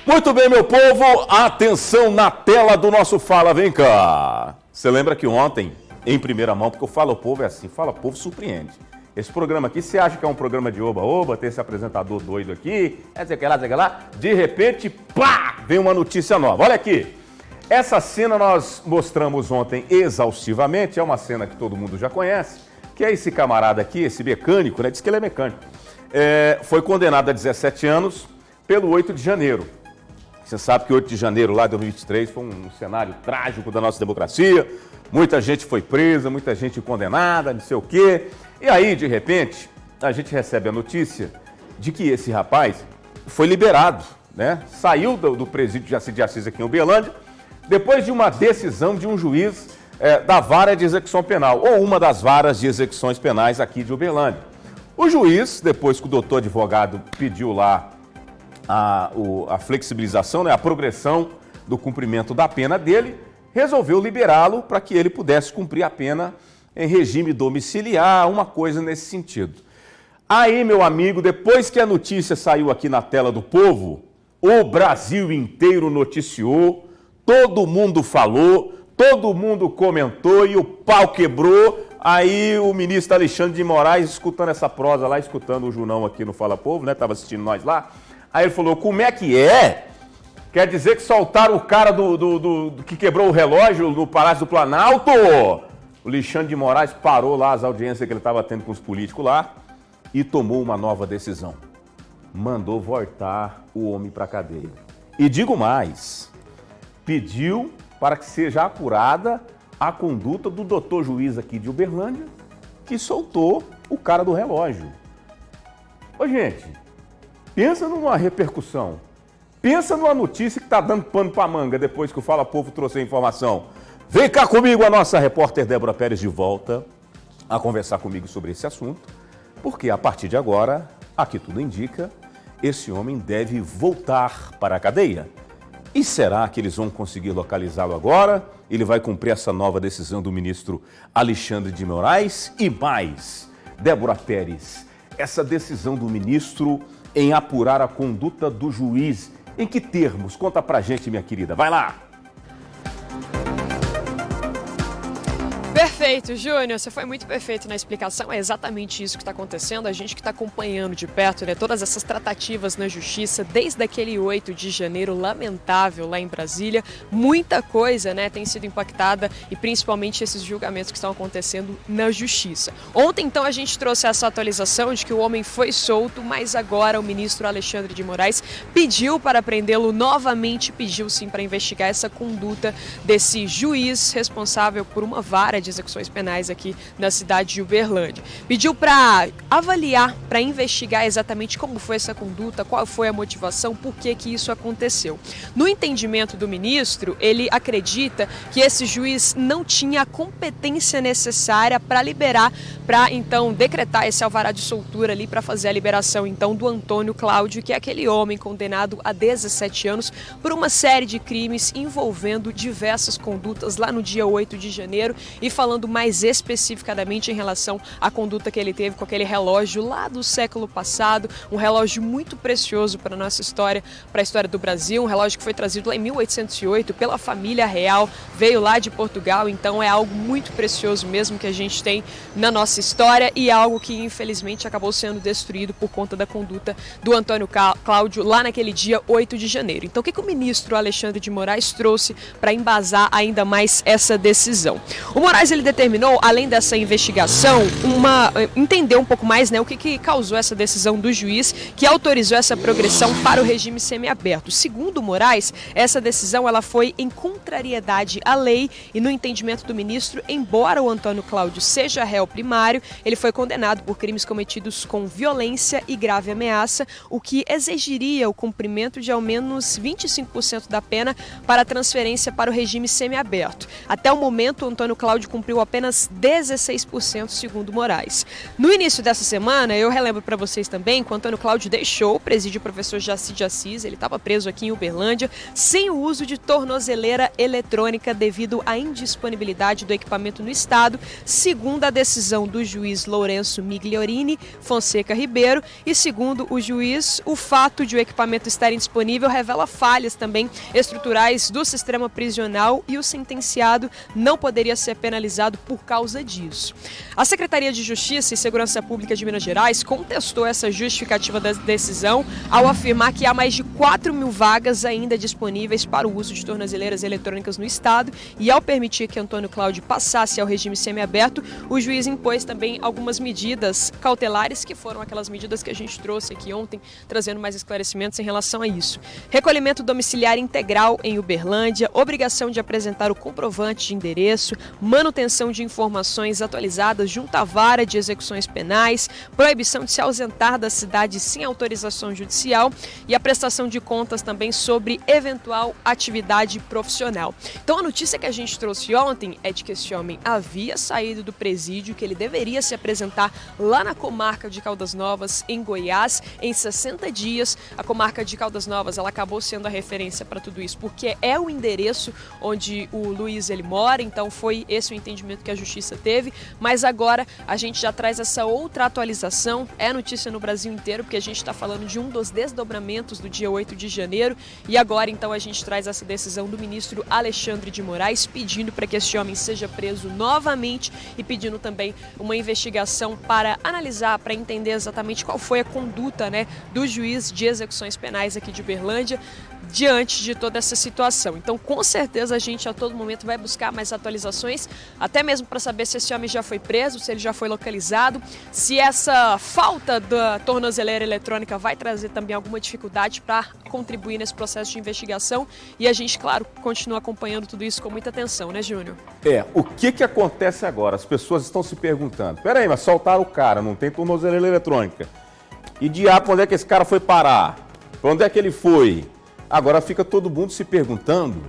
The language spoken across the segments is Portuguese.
Muito bem, meu povo, atenção na tela do nosso Fala Vem Cá. Você lembra que ontem, em primeira mão, porque o Fala Povo é assim, Fala Povo surpreende. Esse programa aqui, você acha que é um programa de oba-oba, tem esse apresentador doido aqui, sei que lá, de repente, pá, vem uma notícia nova. Olha aqui, essa cena nós mostramos ontem exaustivamente, é uma cena que todo mundo já conhece, que é esse camarada aqui, esse mecânico, né, diz que ele é mecânico, foi condenado a 17 anos pelo 8 de janeiro. Você sabe que 8 de janeiro lá de 2023 foi um cenário trágico da nossa democracia. Muita gente foi presa, muita gente condenada, não sei o quê. E aí, de repente, a gente recebe a notícia de que esse rapaz foi liberado, né? Saiu do presídio de Assis aqui em Uberlândia, depois de uma decisão de um juiz da vara de execução penal, ou uma das varas de execuções penais aqui de Uberlândia. O juiz, depois que o doutor advogado pediu lá a flexibilização, né, a progressão do cumprimento da pena dele, resolveu liberá-lo para que ele pudesse cumprir a pena em regime domiciliar, uma coisa nesse sentido. Aí, meu amigo, depois que a notícia saiu aqui na tela do povo, o Brasil inteiro noticiou, todo mundo falou, todo mundo comentou e o pau quebrou. Aí o ministro Alexandre de Moraes, escutando essa prosa lá, escutando o Junão aqui no Fala Povo, né, estava assistindo nós lá. Aí ele falou, como é que é? Quer dizer que soltaram o cara do que quebrou o relógio no Palácio do Planalto? O Alexandre de Moraes parou lá as audiências que ele estava tendo com os políticos lá e tomou uma nova decisão. Mandou voltar o homem para a cadeia. E digo mais, pediu para que seja apurada a conduta do doutor juiz aqui de Uberlândia, que soltou o cara do relógio. Ô, gente, pensa numa repercussão. Pensa numa notícia que está dando pano para manga depois que o Fala Povo trouxe a informação. Vem cá comigo a nossa repórter Débora Pérez de volta a conversar comigo sobre esse assunto, porque a partir de agora, aqui tudo indica, esse homem deve voltar para a cadeia. E será que eles vão conseguir localizá-lo agora? Ele vai cumprir essa nova decisão do ministro Alexandre de Moraes? E mais, Débora Pérez, essa decisão do ministro em apurar a conduta do juiz, em que termos? Conta pra gente, minha querida. Vai lá! Perfeito, Júnior, você foi muito perfeito na explicação, é exatamente isso que está acontecendo, a gente que está acompanhando de perto, né, todas essas tratativas na justiça, desde aquele 8 de janeiro lamentável lá em Brasília, muita coisa, né, tem sido impactada e principalmente esses julgamentos que estão acontecendo na justiça. Ontem, então, a gente trouxe essa atualização de que o homem foi solto, mas agora o ministro Alexandre de Moraes pediu para prendê-lo novamente, pediu sim para investigar essa conduta desse juiz responsável por uma vara de execuções penais aqui na cidade de Uberlândia. Pediu para avaliar, para investigar exatamente como foi essa conduta, qual foi a motivação, por que isso aconteceu. No entendimento do ministro, ele acredita que esse juiz não tinha a competência necessária para liberar, para então decretar esse alvará de soltura ali para fazer a liberação então do Antônio Cláudio, que é aquele homem condenado a 17 anos por uma série de crimes envolvendo diversas condutas lá no dia 8 de janeiro e falando mais especificadamente em relação à conduta que ele teve com aquele relógio lá do século passado, um relógio muito precioso para a nossa história, para a história do Brasil, um relógio que foi trazido lá em 1808 pela família real, veio lá de Portugal, então é algo muito precioso mesmo que a gente tem na nossa história e algo que infelizmente acabou sendo destruído por conta da conduta do Antônio Cláudio lá naquele dia 8 de janeiro. Então o que o ministro Alexandre de Moraes trouxe para embasar ainda mais essa decisão? O Moraes ele determinou, além dessa investigação, entender um pouco mais, né, o que causou essa decisão do juiz que autorizou essa progressão para o regime semiaberto. Segundo Moraes, essa decisão ela foi em contrariedade à lei e no entendimento do ministro, embora o Antônio Cláudio seja réu primário, ele foi condenado por crimes cometidos com violência e grave ameaça, o que exigiria o cumprimento de ao menos 25% da pena para a transferência para o regime semiaberto. Até o momento, o Antônio Cláudio cumpriu apenas 16%, segundo Moraes. No início dessa semana, eu relembro para vocês também que o Antônio Cláudio deixou o presídio professor Jaci de Assis, ele estava preso aqui em Uberlândia, sem o uso de tornozeleira eletrônica devido à indisponibilidade do equipamento no estado, segundo a decisão do juiz Lourenço Migliorini Fonseca Ribeiro, e segundo o juiz, o fato de o equipamento estar indisponível revela falhas também estruturais do sistema prisional e o sentenciado não poderia ser penalizado por causa disso. A Secretaria de Justiça e Segurança Pública de Minas Gerais contestou essa justificativa da decisão ao afirmar que há mais de 4.000 vagas ainda disponíveis para o uso de tornozeleiras eletrônicas no estado, e ao permitir que Antônio Cláudio passasse ao regime semiaberto, o juiz impôs também algumas medidas cautelares, que foram aquelas medidas que a gente trouxe aqui ontem, trazendo mais esclarecimentos em relação a isso. Recolhimento domiciliar integral em Uberlândia, obrigação de apresentar o comprovante de endereço, manutenção de informações atualizadas junto à vara de execuções penais, proibição de se ausentar da cidade sem autorização judicial e a prestação de contas também sobre eventual atividade profissional. Então a notícia que a gente trouxe ontem é de que esse homem havia saído do presídio, que ele deveria se apresentar lá na comarca de Caldas Novas, em Goiás, em 60 dias. A comarca de Caldas Novas, ela acabou sendo a referência para tudo isso, porque é o endereço onde o Luiz ele mora, então foi esse o entendimento que a justiça teve, mas agora a gente já traz essa outra atualização, é notícia no Brasil inteiro, porque a gente está falando de um dos desdobramentos do dia 8 de janeiro, e agora então a gente traz essa decisão do ministro Alexandre de Moraes, pedindo para que este homem seja preso novamente e pedindo também uma investigação para analisar, para entender exatamente qual foi a conduta, né, do juiz de execuções penais aqui de Uberlândia diante de toda essa situação. Então, com certeza, a gente a todo momento vai buscar mais atualizações, até mesmo para saber se esse homem já foi preso, se ele já foi localizado, se essa falta da tornozeleira eletrônica vai trazer também alguma dificuldade para contribuir nesse processo de investigação. E a gente, claro, continua acompanhando tudo isso com muita atenção, né, Júnior? O que acontece agora? As pessoas estão se perguntando, peraí, mas soltaram o cara, não tem tornozeleira eletrônica. E diabo, onde é que esse cara foi parar? Para onde é que ele foi? Agora fica todo mundo se perguntando,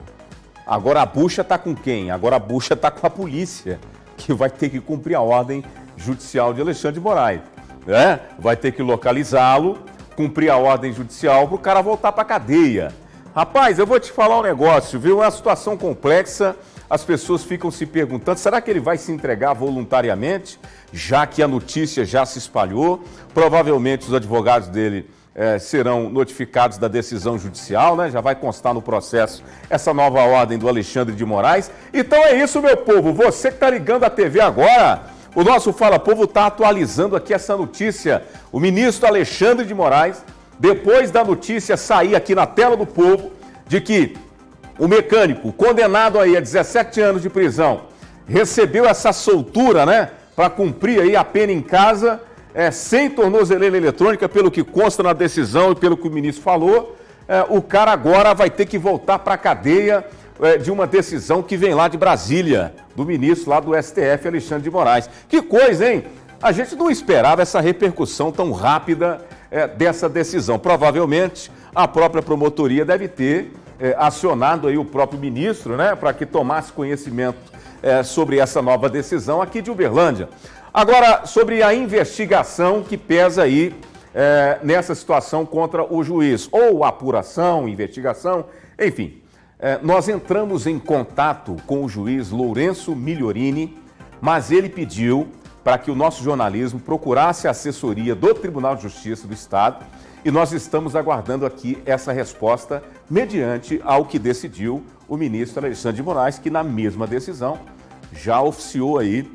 agora a bucha está com quem? Agora a bucha está com a polícia, que vai ter que cumprir a ordem judicial de Alexandre de Moraes, né? Vai ter que localizá-lo, cumprir a ordem judicial para o cara voltar para a cadeia. Rapaz, eu vou te falar um negócio, viu? É uma situação complexa, as pessoas ficam se perguntando, será que ele vai se entregar voluntariamente? Já que a notícia já se espalhou, provavelmente os advogados dele serão notificados da decisão judicial, né? Já vai constar no processo essa nova ordem do Alexandre de Moraes. Então é isso, meu povo. Você que está ligando a TV agora, o nosso Fala Povo está atualizando aqui essa notícia. O ministro Alexandre de Moraes, depois da notícia sair aqui na tela do povo, de que o mecânico condenado aí a 17 anos de prisão recebeu essa soltura, né? Para cumprir aí a pena em casa, sem tornozeleira eletrônica, pelo que consta na decisão e pelo que o ministro falou, o cara agora vai ter que voltar para a cadeia de uma decisão que vem lá de Brasília, do ministro lá do STF, Alexandre de Moraes. Que coisa, hein? A gente não esperava essa repercussão tão rápida dessa decisão. Provavelmente a própria promotoria deve ter acionado aí o próprio ministro, né, para que tomasse conhecimento sobre essa nova decisão aqui de Uberlândia. Agora, sobre a investigação que pesa aí nessa situação contra o juiz, ou apuração, investigação, enfim. Nós entramos em contato com o juiz Lourenço Migliorini, mas ele pediu para que o nosso jornalismo procurasse a assessoria do Tribunal de Justiça do Estado e nós estamos aguardando aqui essa resposta mediante ao que decidiu o ministro Alexandre de Moraes, que na mesma decisão já oficiou aí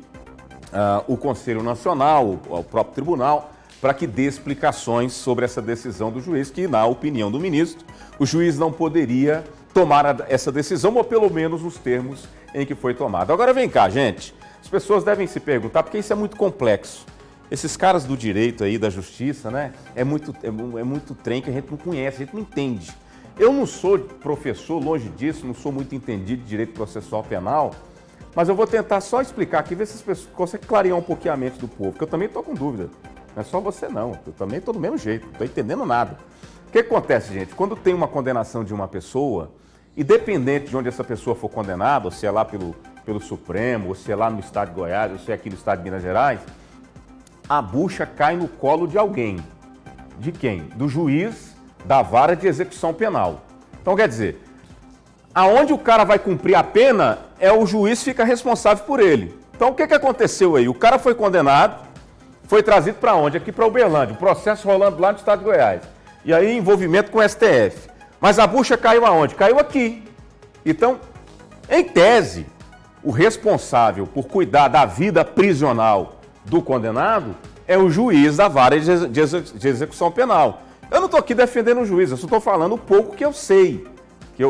o Conselho Nacional, o próprio tribunal, para que dê explicações sobre essa decisão do juiz, que, na opinião do ministro, o juiz não poderia tomar essa decisão, ou pelo menos nos termos em que foi tomada. Agora vem cá, gente, as pessoas devem se perguntar, porque isso é muito complexo. Esses caras do direito aí, da justiça, né, é muito trem que a gente não conhece, a gente não entende. Eu não sou professor, longe disso, não sou muito entendido de direito processual penal, mas eu vou tentar só explicar aqui, ver se as pessoas conseguem clarear um pouquinho a mente do povo, porque eu também estou com dúvida. Não é só você não, eu também estou do mesmo jeito, não estou entendendo nada. O que acontece, gente? Quando tem uma condenação de uma pessoa, independente de onde essa pessoa for condenada, ou se é lá pelo pelo Supremo, ou se é lá no estado de Goiás, ou se é aqui no estado de Minas Gerais, a bucha cai no colo de alguém. De quem? Do juiz da vara de execução penal. Então, quer dizer, aonde o cara vai cumprir a pena, o juiz fica responsável por ele. Então, o que aconteceu aí? O cara foi condenado, foi trazido para onde? Aqui para Uberlândia, o processo rolando lá no estado de Goiás. E aí, envolvimento com o STF. Mas a bucha caiu aonde? Caiu aqui. Então, em tese, o responsável por cuidar da vida prisional do condenado é o juiz da vara de execução penal. Eu não estou aqui defendendo o juiz, eu só estou falando o pouco que eu sei,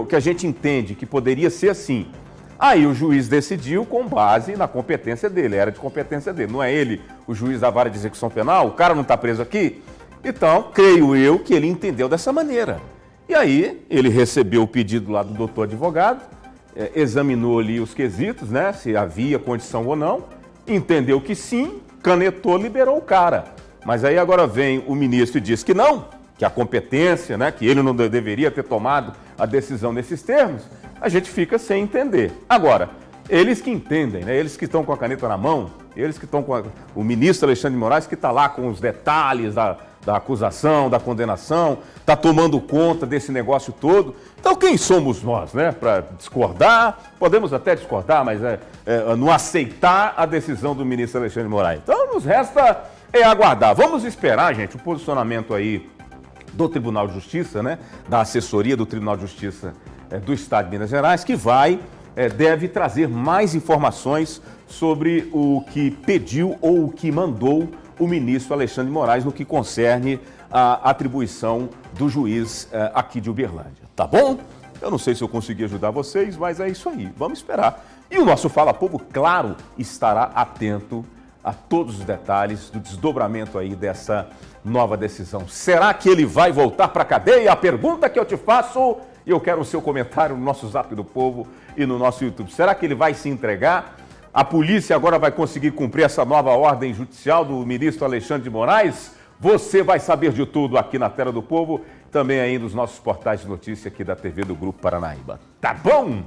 que a gente entende que poderia ser assim. Aí o juiz decidiu com base na competência dele, era de competência dele. Não é ele o juiz da vara de execução penal? O cara não está preso aqui? Então, creio eu que ele entendeu dessa maneira. E aí ele recebeu o pedido lá do doutor advogado, examinou ali os quesitos, né, se havia condição ou não, entendeu que sim, canetou, liberou o cara. Mas aí agora vem o ministro e diz que não, que a competência, né, que ele não deveria ter tomado a decisão nesses termos, a gente fica sem entender. Agora, eles que entendem, né, eles que estão com a caneta na mão, eles que estão com o ministro Alexandre de Moraes, que está lá com os detalhes da acusação, da condenação, está tomando conta desse negócio todo. Então, quem somos nós, né, para discordar? Podemos até discordar, mas não aceitar a decisão do ministro Alexandre de Moraes. Então, nos resta aguardar. Vamos esperar, gente, o posicionamento aí do Tribunal de Justiça, né, da assessoria do Tribunal de Justiça do Estado de Minas Gerais, que deve trazer mais informações sobre o que pediu ou o que mandou o ministro Alexandre de Moraes no que concerne a atribuição do juiz aqui de Uberlândia. Tá bom? Eu não sei se eu consegui ajudar vocês, mas é isso aí. Vamos esperar. E o nosso Fala Povo, claro, estará atento a todos os detalhes do desdobramento aí dessa nova decisão. Será que ele vai voltar para a cadeia? A pergunta que eu te faço, e eu quero o seu comentário no nosso Zap do Povo e no nosso YouTube. Será que ele vai se entregar? A polícia agora vai conseguir cumprir essa nova ordem judicial do ministro Alexandre de Moraes? Você vai saber de tudo aqui na Tela do Povo, também aí nos nossos portais de notícia aqui da TV do Grupo Paranaíba. Tá bom?